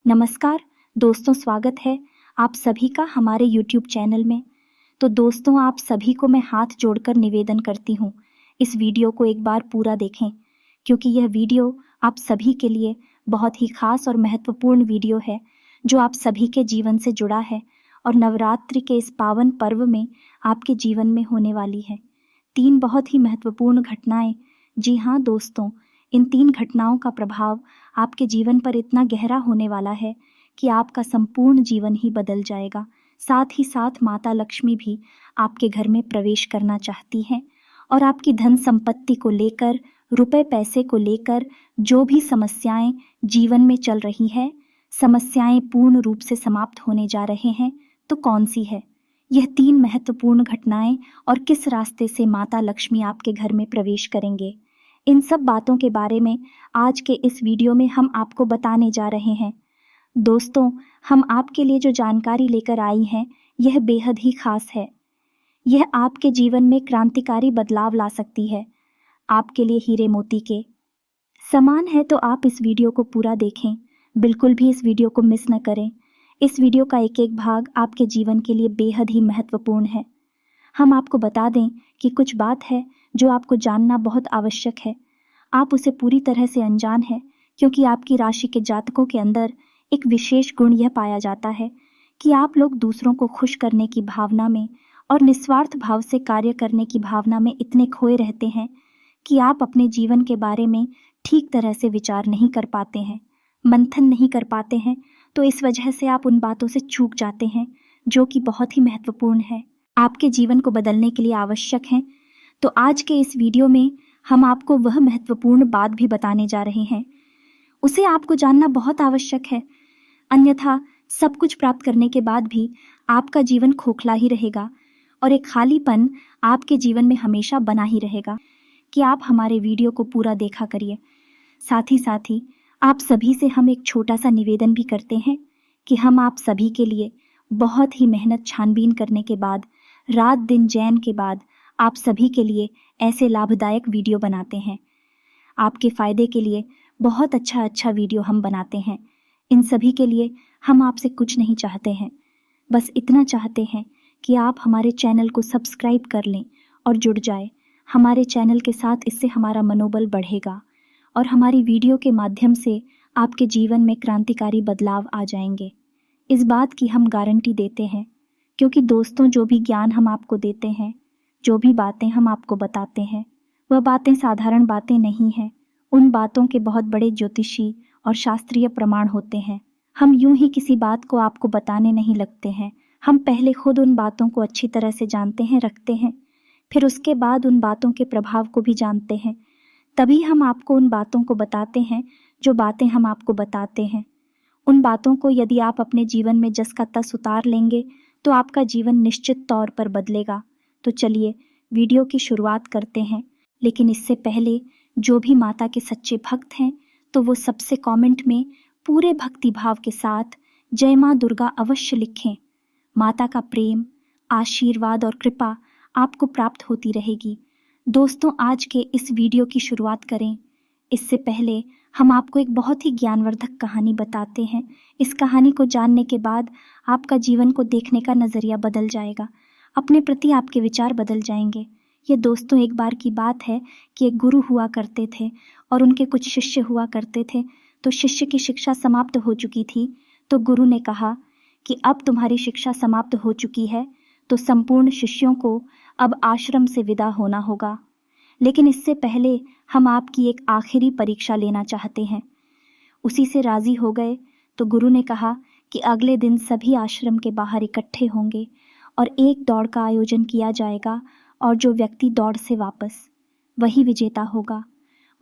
नमस्कार दोस्तों, स्वागत है आप सभी का हमारे YouTube चैनल में। तो दोस्तों, आप सभी को मैं हाथ जोड़कर निवेदन करती हूँ, इस वीडियो को एक बार पूरा देखें, क्योंकि यह वीडियो आप सभी के लिए बहुत ही खास और महत्वपूर्ण वीडियो है, जो आप सभी के जीवन से जुड़ा है और नवरात्रि के इस पावन पर्व में आपके जीवन में होने वाली है। 3 बहुत ही महत्वपूर्ण घटनाएं। जी हाँ दोस्तों, इन 3 घटनाओं का प्रभाव आपके जीवन पर इतना गहरा होने वाला है कि आपका संपूर्ण जीवन ही बदल जाएगा। साथ ही साथ माता लक्ष्मी भी आपके घर में प्रवेश करना चाहती हैं और आपकी धन संपत्ति को लेकर, रुपए पैसे को लेकर जो भी समस्याएं जीवन में चल रही है, समस्याएं पूर्ण रूप से समाप्त होने जा रहे हैं। तो कौन सी है यह 3 महत्वपूर्ण घटनाएं और किस रास्ते से माता लक्ष्मी आपके घर में प्रवेश करेंगे? इन सब बातों के बारे में आज के इस वीडियो में हम आपको बताने जा रहे हैं। दोस्तों, हम आपके लिए जो जानकारी लेकर आई हैं, यह बेहद ही खास है। यह आपके जीवन में क्रांतिकारी बदलाव ला सकती है। आपके लिए हीरे मोती के समान है। तो आप इस वीडियो को पूरा देखें, बिल्कुल भी इस वीडियो को मिस न करें। इस वीडियो का एक एक भाग आपके जीवन के लिए बेहद ही महत्वपूर्ण है। हम आपको बता दें कि कुछ बात है जो आपको जानना बहुत आवश्यक है। आप उसे पूरी तरह से अनजान है, क्योंकि आपकी राशि के जातकों के अंदर एक विशेष गुण यह पाया जाता है कि आप लोग दूसरों को खुश करने की भावना में और निस्वार्थ भाव से कार्य करने की भावना में इतने खोए रहते हैं कि आप अपने जीवन के बारे में ठीक तरह से विचार नहीं कर पाते हैं, मंथन नहीं कर पाते हैं। तो इस वजह से आप उन बातों से चूक जाते हैं जो कि बहुत ही महत्वपूर्ण है, आपके जीवन को बदलने के लिए आवश्यक हैं। तो आज के इस वीडियो में हम आपको वह महत्वपूर्ण बात भी बताने जा रहे हैं। उसे आपको जानना बहुत आवश्यक है, अन्यथा सब कुछ प्राप्त करने के बाद भी आपका जीवन खोखला ही रहेगा और एक खालीपन आपके जीवन में हमेशा बना ही रहेगा। कि आप हमारे वीडियो को पूरा देखा करिए। साथ ही आप सभी से हम एक छोटा सा निवेदन भी करते हैं कि हम आप सभी के लिए बहुत ही मेहनत छानबीन करने के बाद, रात दिन चैन के बाद आप सभी के लिए ऐसे लाभदायक वीडियो बनाते हैं। आपके फ़ायदे के लिए बहुत अच्छा वीडियो हम बनाते हैं। इन सभी के लिए हम आपसे कुछ नहीं चाहते हैं, बस इतना चाहते हैं कि आप हमारे चैनल को सब्सक्राइब कर लें और जुड़ जाए हमारे चैनल के साथ। इससे हमारा मनोबल बढ़ेगा और हमारी वीडियो के माध्यम से आपके जीवन में क्रांतिकारी बदलाव आ जाएंगे। इस बात की हम गारंटी देते हैं, क्योंकि दोस्तों, जो भी ज्ञान हम आपको देते हैं, जो भी बातें हम आपको बताते हैं, वह बातें साधारण बातें नहीं हैं। उन बातों के बहुत बड़े ज्योतिषी और शास्त्रीय प्रमाण होते हैं। हम यूं ही किसी बात को आपको बताने नहीं लगते हैं। हम पहले खुद उन बातों को अच्छी तरह से जानते हैं, रखते हैं, फिर उसके बाद उन बातों के प्रभाव को भी जानते हैं। तभी हम आपको उन बातों को बताते हैं जो बातें हम आपको बताते हैं। उन बातों को यदि आप अपने जीवन में जस का तस उतार लेंगे तो आपका जीवन निश्चित तौर पर बदलेगा। तो चलिए वीडियो की शुरुआत करते हैं। लेकिन इससे पहले जो भी माता के सच्चे भक्त हैं, तो वो सबसे कमेंट में पूरे भक्ति भाव के साथ जय माँ दुर्गा अवश्य लिखें। माता का प्रेम, आशीर्वाद और कृपा आपको प्राप्त होती रहेगी। दोस्तों, आज के इस वीडियो की शुरुआत करें इससे पहले हम आपको एक बहुत ही ज्ञानवर्धक कहानी बताते हैं। इस कहानी को जानने के बाद आपका जीवन को देखने का नज़रिया बदल जाएगा, अपने प्रति आपके विचार बदल जाएंगे। ये दोस्तों, एक बार की बात है कि एक गुरु हुआ करते थे और उनके कुछ शिष्य हुआ करते थे। तो शिष्य की शिक्षा समाप्त हो चुकी थी, तो गुरु ने कहा कि अब तुम्हारी शिक्षा समाप्त हो चुकी है, तो संपूर्ण शिष्यों को अब आश्रम से विदा होना होगा। लेकिन इससे पहले हम आपकी एक आखिरी परीक्षा लेना चाहते हैं। उसी से राजी हो गए। तो गुरु ने कहा कि अगले दिन सभी आश्रम के बाहर इकट्ठे होंगे और एक दौड़ का आयोजन किया जाएगा, और जो व्यक्ति दौड़ से वापस, वही विजेता होगा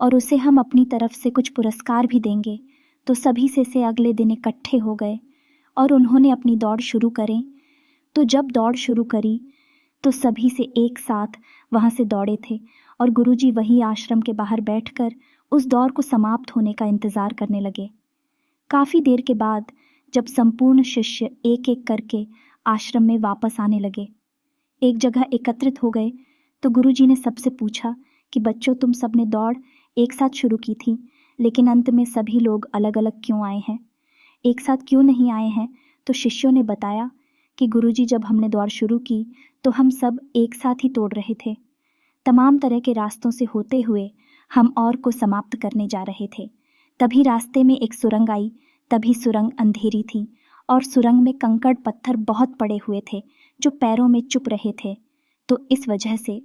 और उसे हम अपनी तरफ से कुछ पुरस्कार भी देंगे। तो सभी से अगले दिन इकट्ठे हो गए और उन्होंने अपनी दौड़ शुरू करें। तो जब दौड़ शुरू करी तो सभी से एक साथ वहाँ से दौड़े थे और गुरुजी वही आश्रम के बाहर बैठकर उस दौड़ को समाप्त होने का इंतज़ार करने लगे। काफ़ी देर के बाद जब संपूर्ण शिष्य एक एक करके आश्रम में वापस आने लगे, एक जगह एकत्रित हो गए, तो गुरुजी ने सबसे पूछा कि बच्चों, तुम सबने दौड़ एक साथ शुरू की थी, लेकिन अंत में सभी लोग अलग अलग क्यों आए हैं? एक साथ क्यों नहीं आए हैं? तो शिष्यों ने बताया कि गुरुजी, जब हमने दौड़ शुरू की तो हम सब एक साथ ही तोड़ रहे थे। तमाम तरह के रास्तों से होते हुए हम और को समाप्त करने जा रहे थे। तभी रास्ते में एक सुरंग आई। तभी सुरंग अंधेरी थी और सुरंग में कंकड़ पत्थर बहुत पड़े हुए थे जो पैरों में चुभ रहे थे। तो इस वजह से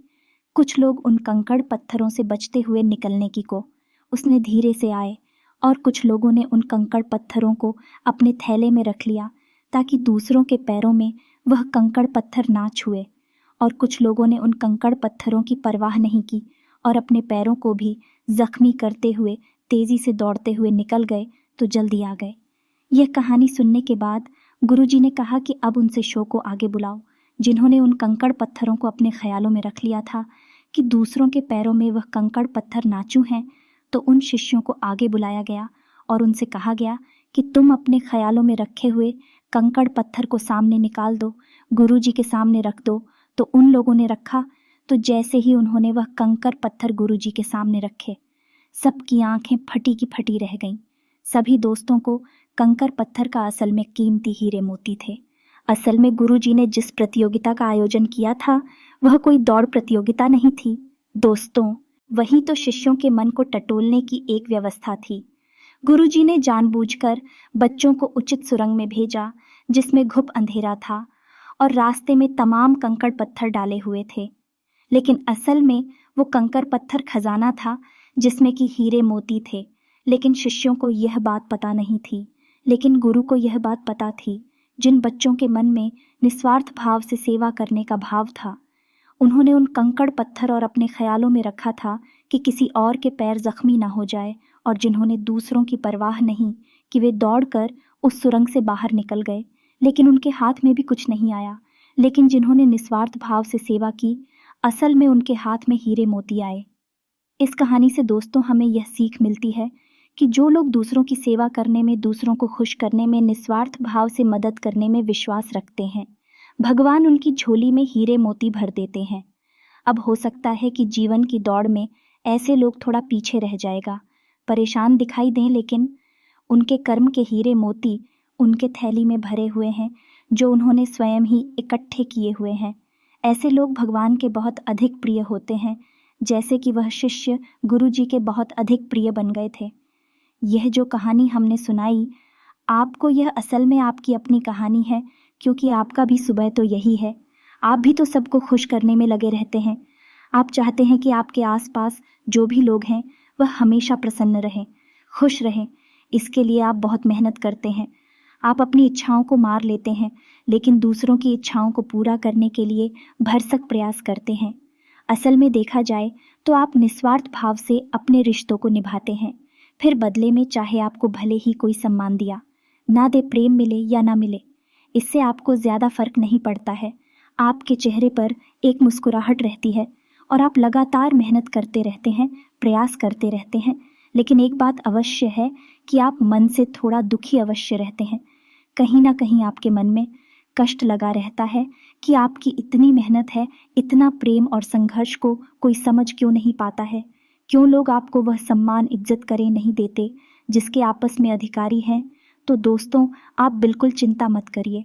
कुछ लोग उन कंकड़ पत्थरों से बचते हुए निकलने की को उसने धीरे से आए और कुछ लोगों ने उन कंकड़ पत्थरों को अपने थैले में रख लिया ताकि दूसरों के पैरों में वह कंकड़ पत्थर ना छुए। और कुछ लोगों ने उन कंकड़ पत्थरों की परवाह नहीं की और अपने पैरों को भी जख्मी करते हुए तेजी से दौड़ते हुए निकल गए तो जल्दी आ गए। यह कहानी सुनने के बाद गुरुजी ने कहा कि अब उनसे शो को आगे बुलाओ, जिन्होंने उन कंकड़ पत्थरों को अपने ख्यालों में रख लिया था कि दूसरों के पैरों में वह कंकड़ पत्थर नाचू हैं। तो उन शिष्यों को आगे बुलाया गया और उनसे कहा गया कि तुम अपने ख्यालों में रखे हुए कंकड़ पत्थर को सामने निकाल दो, गुरुजी के सामने रख दो। तो उन लोगों ने रखा। तो जैसे ही उन्होंने वह कंकड़ पत्थर गुरुजी के सामने रखे, सबकी आंखें फटी की फटी रह गईं। सभी दोस्तों को कंकड़ पत्थर का असल में कीमती हीरे मोती थे। असल में गुरुजी ने जिस प्रतियोगिता का आयोजन किया था वह कोई दौड़ प्रतियोगिता नहीं थी दोस्तों, वही तो शिष्यों के मन को टटोलने की एक व्यवस्था थी। गुरुजी ने जानबूझकर बच्चों को उचित सुरंग में भेजा जिसमें घुप अंधेरा था और रास्ते में तमाम कंकड़ पत्थर डाले हुए थे। लेकिन असल में वो कंकड़ पत्थर खजाना था जिसमें कि हीरे मोती थे। लेकिन शिष्यों को यह बात पता नहीं थी, लेकिन गुरु को यह बात पता थी। जिन बच्चों के मन में निस्वार्थ भाव से सेवा करने का भाव था, उन्होंने उन कंकड़ पत्थर और अपने ख्यालों में रखा था कि किसी और के पैर जख्मी ना हो जाए, और जिन्होंने दूसरों की परवाह नहीं कि वे दौड़कर उस सुरंग से बाहर निकल गए, लेकिन उनके हाथ में भी कुछ नहीं आया। लेकिन जिन्होंने निस्वार्थ भाव से सेवा की, असल में उनके हाथ में हीरे मोती आए। इस कहानी से दोस्तों हमें यह सीख मिलती है कि जो लोग दूसरों की सेवा करने में, दूसरों को खुश करने में, निस्वार्थ भाव से मदद करने में विश्वास रखते हैं, भगवान उनकी झोली में हीरे मोती भर देते हैं। अब हो सकता है कि जीवन की दौड़ में ऐसे लोग थोड़ा पीछे रह जाएगा, परेशान दिखाई दें, लेकिन उनके कर्म के हीरे मोती उनके थैली में भरे हुए हैं जो उन्होंने स्वयं ही इकट्ठे किए हुए हैं। ऐसे लोग भगवान के बहुत अधिक प्रिय होते हैं, जैसे कि वह शिष्य गुरुजी के बहुत अधिक प्रिय बन गए थे। यह जो कहानी हमने सुनाई आपको, यह असल में आपकी अपनी कहानी है, क्योंकि आपका भी सुबह तो यही है। आप भी तो सबको खुश करने में लगे रहते हैं। आप चाहते हैं कि आपके आसपास जो भी लोग हैं वह हमेशा प्रसन्न रहें, खुश रहें। इसके लिए आप बहुत मेहनत करते हैं। आप अपनी इच्छाओं को मार लेते हैं, लेकिन दूसरों की इच्छाओं को पूरा करने के लिए भरसक प्रयास करते हैं। असल में देखा जाए तो आप निस्वार्थ भाव से अपने रिश्तों को निभाते हैं। फिर बदले में चाहे आपको भले ही कोई सम्मान दिया ना दे, प्रेम मिले या ना मिले, इससे आपको ज़्यादा फर्क नहीं पड़ता है। आपके चेहरे पर एक मुस्कुराहट रहती है और आप लगातार मेहनत करते रहते हैं, प्रयास करते रहते हैं। लेकिन एक बात अवश्य है कि आप मन से थोड़ा दुखी अवश्य रहते हैं। कहीं ना कहीं आपके मन में कष्ट लगा रहता है कि आपकी इतनी मेहनत है, इतना प्रेम और संघर्ष को कोई समझ क्यों नहीं पाता है। क्यों लोग आपको वह सम्मान, इज्जत करें नहीं देते जिसके आपस में अधिकारी हैं। तो दोस्तों, आप बिल्कुल चिंता मत करिए।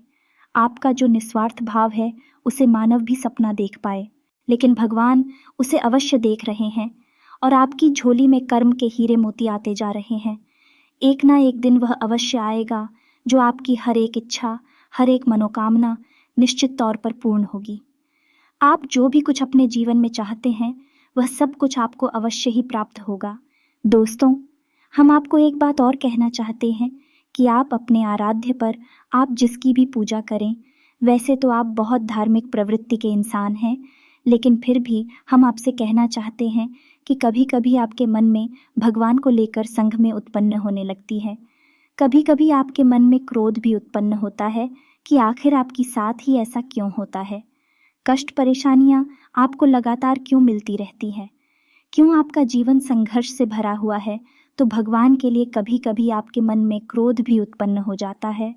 आपका जो निस्वार्थ भाव है उसे मानव भी सपना देख पाए, लेकिन भगवान उसे अवश्य देख रहे हैं और आपकी झोली में कर्म के हीरे मोती आते जा रहे हैं। एक ना एक दिन वह अवश्य आएगा जो आपकी हर एक इच्छा, हर एक मनोकामना निश्चित तौर पर पूर्ण होगी। आप जो भी कुछ अपने जीवन में चाहते हैं वह सब कुछ आपको अवश्य ही प्राप्त होगा। दोस्तों, हम आपको एक बात और कहना चाहते हैं कि आप अपने आराध्य पर आप जिसकी भी पूजा करें, वैसे तो आप बहुत धार्मिक प्रवृत्ति के इंसान हैं, लेकिन फिर भी हम आपसे कहना चाहते हैं कि कभी कभी आपके मन में भगवान को लेकर संघ में उत्पन्न होने लगती है। कभी कभी आपके मन में क्रोध भी उत्पन्न होता है कि आखिर आपकी साथ ही ऐसा क्यों होता है। कष्ट, परेशानियां आपको लगातार क्यों मिलती रहती हैं? क्यों आपका जीवन संघर्ष से भरा हुआ है? तो भगवान के लिए कभी कभी आपके मन में क्रोध भी उत्पन्न हो जाता है।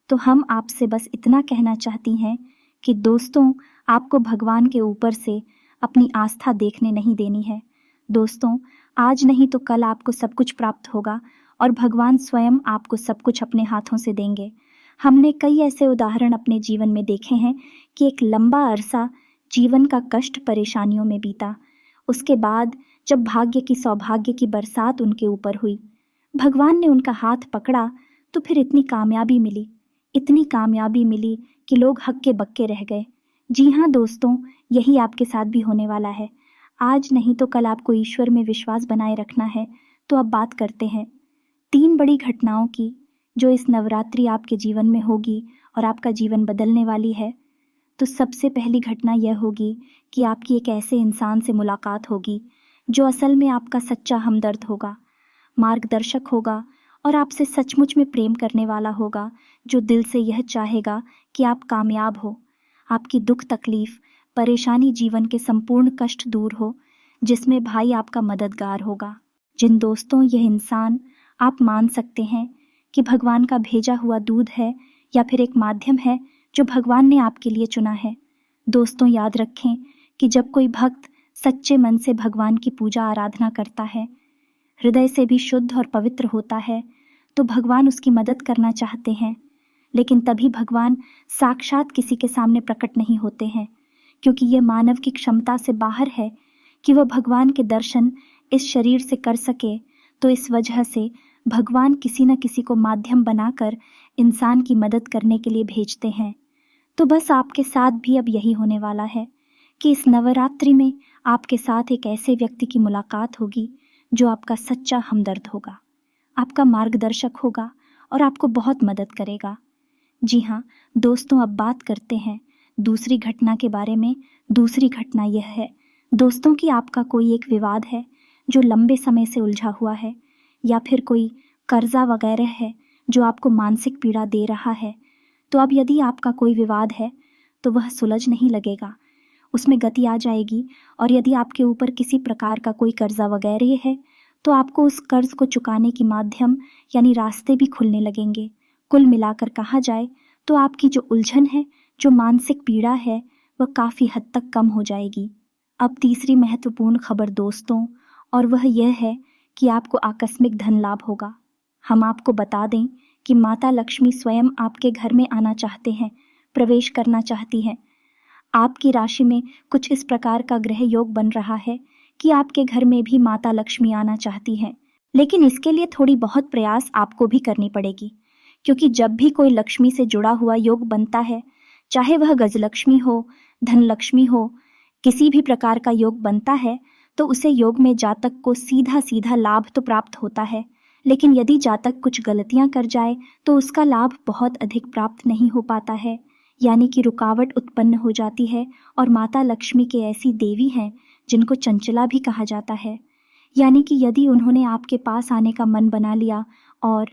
तो हम आपसे बस इतना कहना चाहती हैं कि दोस्तों, आपको भगवान के ऊपर से अपनी आस्था देखने नहीं देनी है। दोस्तों, आज नहीं तो कल आपको सब कुछ प्राप्त होगा और भगवान स्वयं आपको सब कुछ अपने हाथों से देंगे। हमने कई ऐसे उदाहरण अपने जीवन में देखे हैं कि एक लंबा अरसा जीवन का कष्ट परेशानियों में बीता। उसके बाद जब भाग्य की सौभाग्य की बरसात उनके ऊपर हुई, भगवान ने उनका हाथ पकड़ा, तो फिर इतनी कामयाबी मिली कि लोग हक्के बक्के रह गए। जी हाँ दोस्तों, यही आपके साथ भी होने वाला है। आज नहीं तो कल आपको ईश्वर में विश्वास बनाए रखना है। तो अब बात करते हैं 3 बड़ी घटनाओं की, जो इस नवरात्रि आपके जीवन में होगी और आपका जीवन बदलने वाली है। तो सबसे पहली घटना यह होगी कि आपकी एक ऐसे इंसान से मुलाकात होगी जो असल में आपका सच्चा हमदर्द होगा, मार्गदर्शक होगा और आपसे सचमुच में प्रेम करने वाला होगा, जो दिल से यह चाहेगा कि आप कामयाब हो, आपकी दुख तकलीफ परेशानी जीवन के संपूर्ण कष्ट दूर हो, जिसमें भाई आपका मददगार होगा। जिन दोस्तों, यह इंसान आप मान सकते हैं कि भगवान का भेजा हुआ दूध है या फिर एक माध्यम है जो भगवान ने आपके लिए चुना है। दोस्तों, याद रखें कि जब कोई भक्त सच्चे मन से भगवान की पूजा आराधना करता है, हृदय से भी शुद्ध और पवित्र होता है, तो भगवान उसकी मदद करना चाहते हैं। लेकिन तभी भगवान साक्षात किसी के सामने प्रकट नहीं होते हैं, क्योंकि यह मानव की क्षमता से बाहर है कि वह भगवान के दर्शन इस शरीर से कर सके। तो इस वजह से भगवान किसी न किसी को माध्यम बनाकर इंसान की मदद करने के लिए भेजते हैं। तो बस आपके साथ भी अब यही होने वाला है कि इस नवरात्रि में आपके साथ एक ऐसे व्यक्ति की मुलाकात होगी जो आपका सच्चा हमदर्द होगा, आपका मार्गदर्शक होगा और आपको बहुत मदद करेगा। जी हाँ दोस्तों, अब बात करते हैं दूसरी घटना के बारे में। दूसरी घटना यह है दोस्तों कि आपका कोई एक विवाद है जो लंबे समय से उलझा हुआ है, या फिर कोई कर्जा वगैरह है जो आपको मानसिक पीड़ा दे रहा है। तो अब यदि आपका कोई विवाद है तो वह सुलझ नहीं लगेगा, उसमें गति आ जाएगी। और यदि आपके ऊपर किसी प्रकार का कोई कर्जा वगैरह है तो आपको उस कर्ज को चुकाने की माध्यम यानी रास्ते भी खुलने लगेंगे। कुल मिलाकर कहा जाए तो आपकी जो उलझन है, जो मानसिक पीड़ा है, वह काफ़ी हद तक कम हो जाएगी। अब तीसरी महत्वपूर्ण खबर दोस्तों, और वह यह है कि आपको आकस्मिक धन लाभ होगा। हम आपको बता दें कि माता लक्ष्मी स्वयं आपके घर में आना चाहते हैं, प्रवेश करना चाहती हैं। आपकी राशि में कुछ इस प्रकार का ग्रह योग बन रहा है कि आपके घर में भी माता लक्ष्मी आना चाहती हैं। लेकिन इसके लिए थोड़ी बहुत प्रयास आपको भी करनी पड़ेगी, क्योंकि जब भी कोई लक्ष्मी से जुड़ा हुआ योग बनता है, चाहे वह गजलक्ष्मी हो, धन लक्ष्मी हो, किसी भी प्रकार का योग बनता है, तो उसे योग में जातक को सीधा सीधा लाभ तो प्राप्त होता है। लेकिन यदि जातक कुछ गलतियां कर जाए तो उसका लाभ बहुत अधिक प्राप्त नहीं हो पाता है, यानी कि रुकावट उत्पन्न हो जाती है। और माता लक्ष्मी के ऐसी देवी हैं जिनको चंचला भी कहा जाता है, यानी कि यदि उन्होंने आपके पास आने का मन बना लिया और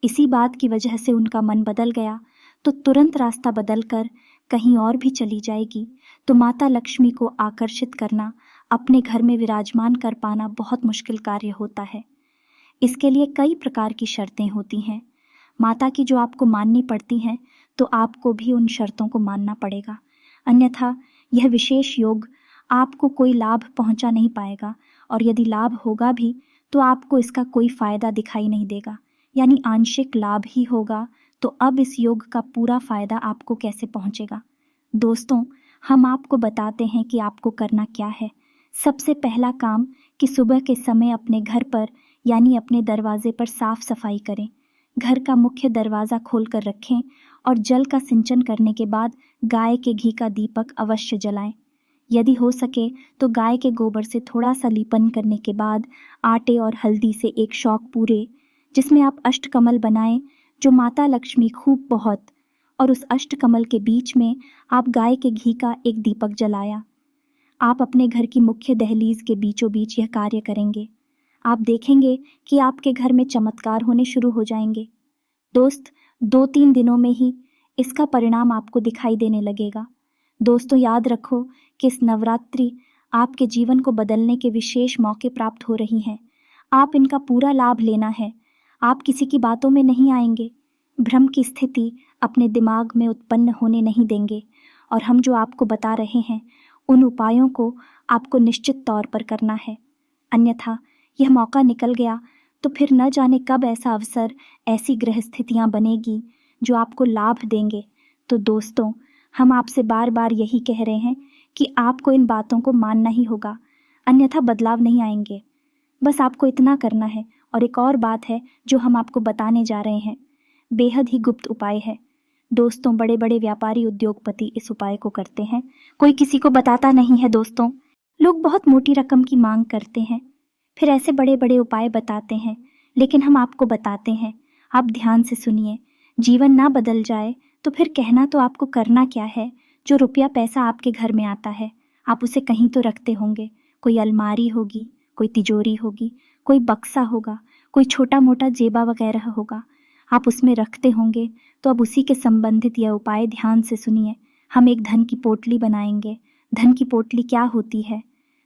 इसी बात की वजह से उनका मन बदल गया, तो तुरंत रास्ता बदलकर कहीं और भी चली जाएगी। तो माता लक्ष्मी को आकर्षित करना, अपने घर में विराजमान कर पाना बहुत मुश्किल कार्य होता है। इसके लिए कई प्रकार की शर्तें होती हैं माता की, जो आपको माननी पड़ती हैं, तो आपको भी उन शर्तों को मानना पड़ेगा, अन्यथा यह विशेष योग आपको कोई लाभ पहुंचा नहीं पाएगा। और यदि लाभ होगा भी तो आपको इसका कोई फायदा दिखाई नहीं देगा, यानी आंशिक लाभ ही होगा। तो अब इस योग का पूरा फायदा आपको कैसे पहुंचेगा? दोस्तों, हम आपको बताते हैं कि आपको करना क्या है। सबसे पहला काम कि सुबह के समय अपने घर पर यानी अपने दरवाजे पर साफ सफाई करें। घर का मुख्य दरवाज़ा खोल कर रखें और जल का सिंचन करने के बाद गाय के घी का दीपक अवश्य जलाएं। यदि हो सके तो गाय के गोबर से थोड़ा सा लीपन करने के बाद आटे और हल्दी से एक शौक पूरे, जिसमें आप अष्टकमल बनाएं, जो माता लक्ष्मी खूब बहुत, और उस अष्टकमल के बीच में आप गाय के घी का एक दीपक जलाया। आप अपने घर की मुख्य दहलीज के बीचों बीच यह कार्य करेंगे। आप देखेंगे कि आपके घर में चमत्कार होने शुरू हो जाएंगे। दोस्त, 2-3 दिनों में ही इसका परिणाम आपको दिखाई देने लगेगा। दोस्तों, याद रखो कि इस नवरात्रि आपके जीवन को बदलने के विशेष मौके प्राप्त हो रही हैं। आप इनका पूरा लाभ लेना है। आप किसी की बातों में नहीं आएंगे, भ्रम की स्थिति अपने दिमाग में उत्पन्न होने नहीं देंगे। और हम जो आपको बता रहे हैं, उन उपायों को आपको निश्चित तौर पर करना है, अन्यथा यह मौका निकल गया तो फिर न जाने कब ऐसा अवसर, ऐसी ग्रह स्थितियाँ बनेगी जो आपको लाभ देंगे। तो दोस्तों, हम आपसे बार बार यही कह रहे हैं कि आपको इन बातों को मानना ही होगा, अन्यथा बदलाव नहीं आएंगे। बस आपको इतना करना है। और एक और बात है जो हम आपको बताने जा रहे हैं, बेहद ही गुप्त उपाय है। दोस्तों, बड़े बड़े व्यापारी, उद्योगपति इस उपाय को करते हैं, कोई किसी को बताता नहीं है। दोस्तों, लोग बहुत मोटी रकम की मांग करते हैं, फिर ऐसे बड़े बड़े उपाय बताते हैं, लेकिन हम आपको बताते हैं, आप ध्यान से सुनिए। जीवन ना बदल जाए तो फिर कहना तो आपको करना क्या है। जो रुपया पैसा आपके घर में आता है, आप उसे कहीं तो रखते होंगे। कोई अलमारी होगी, कोई तिजोरी होगी, कोई बक्सा होगा, कोई छोटा मोटा जेबा वगैरह होगा, आप उसमें रखते होंगे। तो अब उसी के संबंधित यह उपाय ध्यान से सुनिए। हम एक धन की पोटली बनाएंगे। धन की पोटली क्या होती है?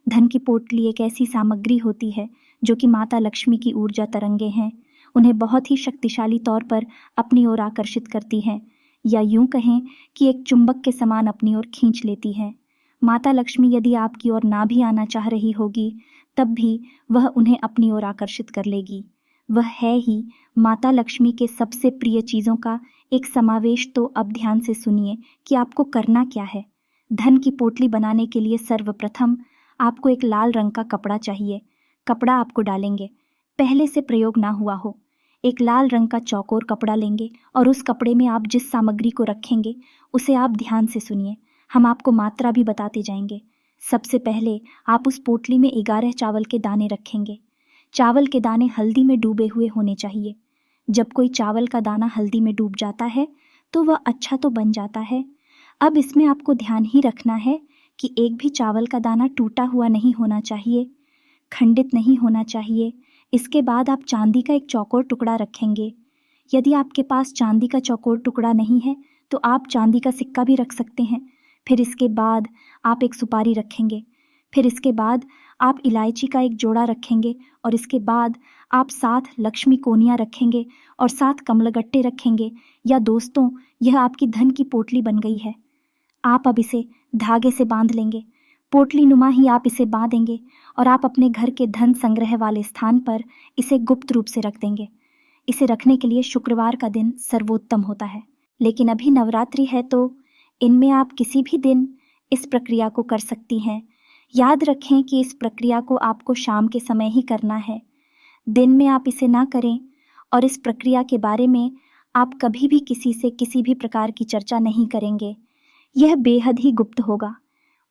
धन की पोटली एक ऐसी सामग्री होती है जो कि माता लक्ष्मी की ऊर्जा तरंगे हैं, उन्हें बहुत ही शक्तिशाली तौर पर अपनी ओर आकर्षित करती हैं, या यूं कहें कि एक चुंबक के समान अपनी ओर खींच लेती है। माता लक्ष्मी यदि आपकी ओर ना भी आना चाह रही होगी, तब भी वह उन्हें अपनी ओर आकर्षित कर लेगी। वह है ही माता लक्ष्मी के सबसे प्रिय चीज़ों का एक समावेश। तो अब ध्यान से सुनिए कि आपको करना क्या है। धन की पोटली बनाने के लिए सर्वप्रथम आपको एक लाल रंग का कपड़ा चाहिए। कपड़ा आपको डालेंगे, पहले से प्रयोग ना हुआ हो। एक लाल रंग का चौकोर कपड़ा लेंगे और उस कपड़े में आप जिस सामग्री को रखेंगे उसे आप ध्यान से सुनिए। हम आपको मात्रा भी बताते जाएंगे। सबसे पहले आप उस पोटली में 11 चावल के दाने रखेंगे। चावल के दाने हल्दी में डूबे हुए होने चाहिए। जब कोई चावल का दाना हल्दी में डूब जाता है तो वह अच्छा तो बन जाता है। अब इसमें आपको ध्यान ही रखना है कि एक भी चावल का दाना टूटा हुआ नहीं होना चाहिए, खंडित नहीं होना चाहिए। इसके बाद आप चांदी का एक चौकोर टुकड़ा रखेंगे। यदि आपके पास चांदी का चौकोर टुकड़ा नहीं है तो आप चांदी का सिक्का भी रख सकते हैं। फिर इसके बाद आप एक सुपारी रखेंगे। फिर इसके बाद आप इलायची का एक जोड़ा रखेंगे और इसके बाद आप 7 लक्ष्मी कोनियाँ रखेंगे और 7 कमलगट्टे रखेंगे। या दोस्तों, यह आपकी धन की पोटली बन गई है। आप अब इसे धागे से बांध लेंगे, पोटली नुमा ही आप इसे बांधेंगे और आप अपने घर के धन संग्रह वाले स्थान पर इसे गुप्त रूप से रख देंगे। इसे रखने के लिए शुक्रवार का दिन सर्वोत्तम होता है, लेकिन अभी नवरात्रि है तो इनमें आप किसी भी दिन इस प्रक्रिया को कर सकती हैं। याद रखें कि इस प्रक्रिया को आपको शाम के समय ही करना है, दिन में आप इसे ना करें। और इस प्रक्रिया के बारे में आप कभी भी किसी से किसी भी प्रकार की चर्चा नहीं करेंगे। यह बेहद ही गुप्त होगा।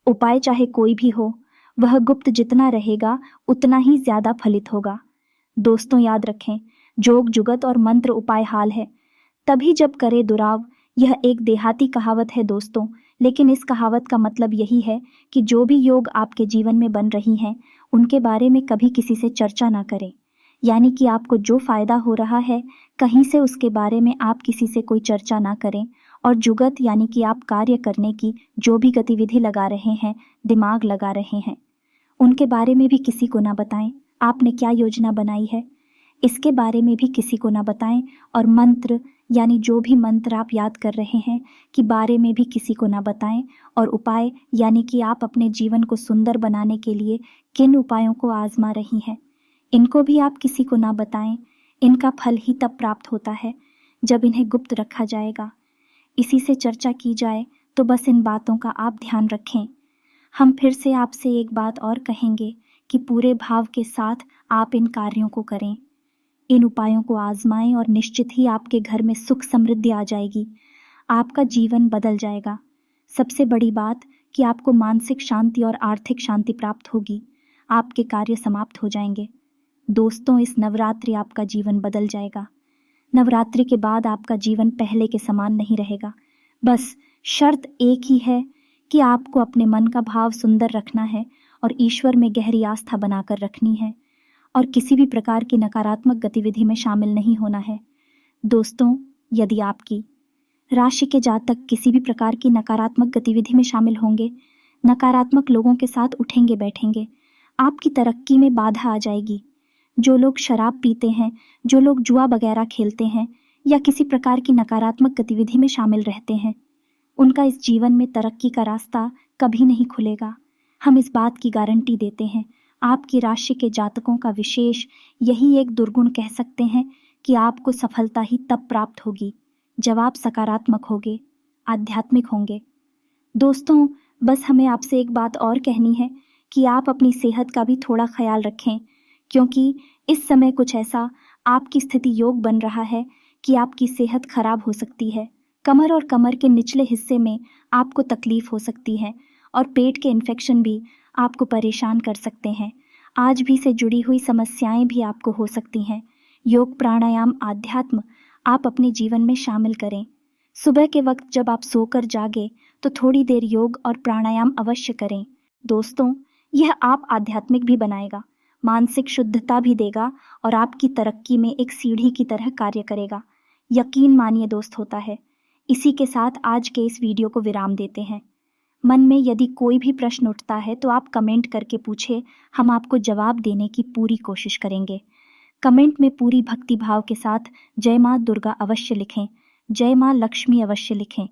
उपाय चाहे कोई भी हो, वह गुप्त जितना रहेगा उतना ही ज्यादा फलित होगा। दोस्तों, याद रखें, जोग जुगत और मंत्र उपाय हाल है, तभी जब करे दुराव। यह एक देहाती कहावत है दोस्तों, लेकिन इस कहावत का मतलब यही है कि जो भी योग आपके जीवन में बन रही हैं उनके बारे में कभी किसी से चर्चा ना करें। यानी कि आपको जो फायदा हो रहा है कहीं से उसके बारे में आप किसी से कोई चर्चा ना करें। और जुगत यानी कि आप कार्य करने की जो भी गतिविधि लगा रहे हैं, दिमाग लगा रहे हैं, उनके बारे में भी किसी को ना बताएं। आपने क्या योजना बनाई है इसके बारे में भी किसी को ना बताएं। और मंत्र यानी जो भी मंत्र आप याद कर रहे हैं कि बारे में भी किसी को ना बताएं। और उपाय यानी कि आप अपने जीवन को सुंदर बनाने के लिए किन उपायों को आजमा रही हैं, इनको भी आप किसी को ना बताएं। इनका फल ही तब प्राप्त होता है जब इन्हें गुप्त रखा जाएगा। इसी से चर्चा की जाए। तो बस इन बातों का आप ध्यान रखें। हम फिर से आपसे एक बात और कहेंगे कि पूरे भाव के साथ आप इन कार्यों को करें, इन उपायों को आजमाएं और निश्चित ही आपके घर में सुख समृद्धि आ जाएगी। आपका जीवन बदल जाएगा। सबसे बड़ी बात कि आपको मानसिक शांति और आर्थिक शांति प्राप्त होगी। आपके कार्य समाप्त हो जाएंगे। दोस्तों, इस नवरात्रि आपका जीवन बदल जाएगा। नवरात्रि के बाद आपका जीवन पहले के समान नहीं रहेगा। बस शर्त एक ही है कि आपको अपने मन का भाव सुंदर रखना है और ईश्वर में गहरी आस्था बनाकर रखनी है और किसी भी प्रकार की नकारात्मक गतिविधि में शामिल नहीं होना है। दोस्तों, यदि आपकी राशि के जातक किसी भी प्रकार की नकारात्मक गतिविधि में शामिल होंगे, नकारात्मक लोगों के साथ उठेंगे बैठेंगे, आपकी तरक्की में बाधा आ जाएगी। जो लोग शराब पीते हैं, जो लोग जुआ वगैरह खेलते हैं या किसी प्रकार की नकारात्मक गतिविधि में शामिल रहते हैं, उनका इस जीवन में तरक्की का रास्ता कभी नहीं खुलेगा। हम इस बात की गारंटी देते हैं। आपकी राशि के जातकों का विशेष यही एक दुर्गुण कह सकते हैं कि आपको सफलता ही तब प्राप्त होगी जब आप सकारात्मक होंगे, आध्यात्मिक होंगे। दोस्तों, बस हमें आपसे एक बात और कहनी है कि आप अपनी सेहत का भी थोड़ा ख्याल रखें, क्योंकि इस समय कुछ ऐसा आपकी स्थिति योग बन रहा है कि आपकी सेहत खराब हो सकती है। कमर और कमर के निचले हिस्से में आपको तकलीफ हो सकती है और पेट के इन्फेक्शन भी आपको परेशान कर सकते हैं। आज भी से जुड़ी हुई समस्याएं भी आपको हो सकती हैं। योग, प्राणायाम, आध्यात्म आप अपने जीवन में शामिल करें। सुबह के वक्त जब आप सोकर जागे तो थोड़ी देर योग और प्राणायाम अवश्य करें। दोस्तों, यह आप आध्यात्मिक भी बनाएगा, मानसिक शुद्धता भी देगा और आपकी तरक्की में एक सीढ़ी की तरह कार्य करेगा। यकीन मानिए दोस्त, होता है। इसी के साथ आज के इस वीडियो को विराम देते हैं। मन में यदि कोई भी प्रश्न उठता है तो आप कमेंट करके पूछे, हम आपको जवाब देने की पूरी कोशिश करेंगे। कमेंट में पूरी भक्ति भाव के साथ जय माँ दुर्गा अवश्य लिखें, जय माँ लक्ष्मी अवश्य लिखें।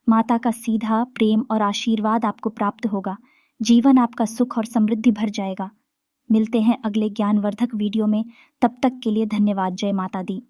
माता का सीधा प्रेम और आशीर्वाद आपको प्राप्त होगा। जीवन आपका सुख और समृद्धि भर जाएगा। मिलते हैं अगले ज्ञानवर्धक वीडियो में। तब तक के लिए धन्यवाद। जय माता दी।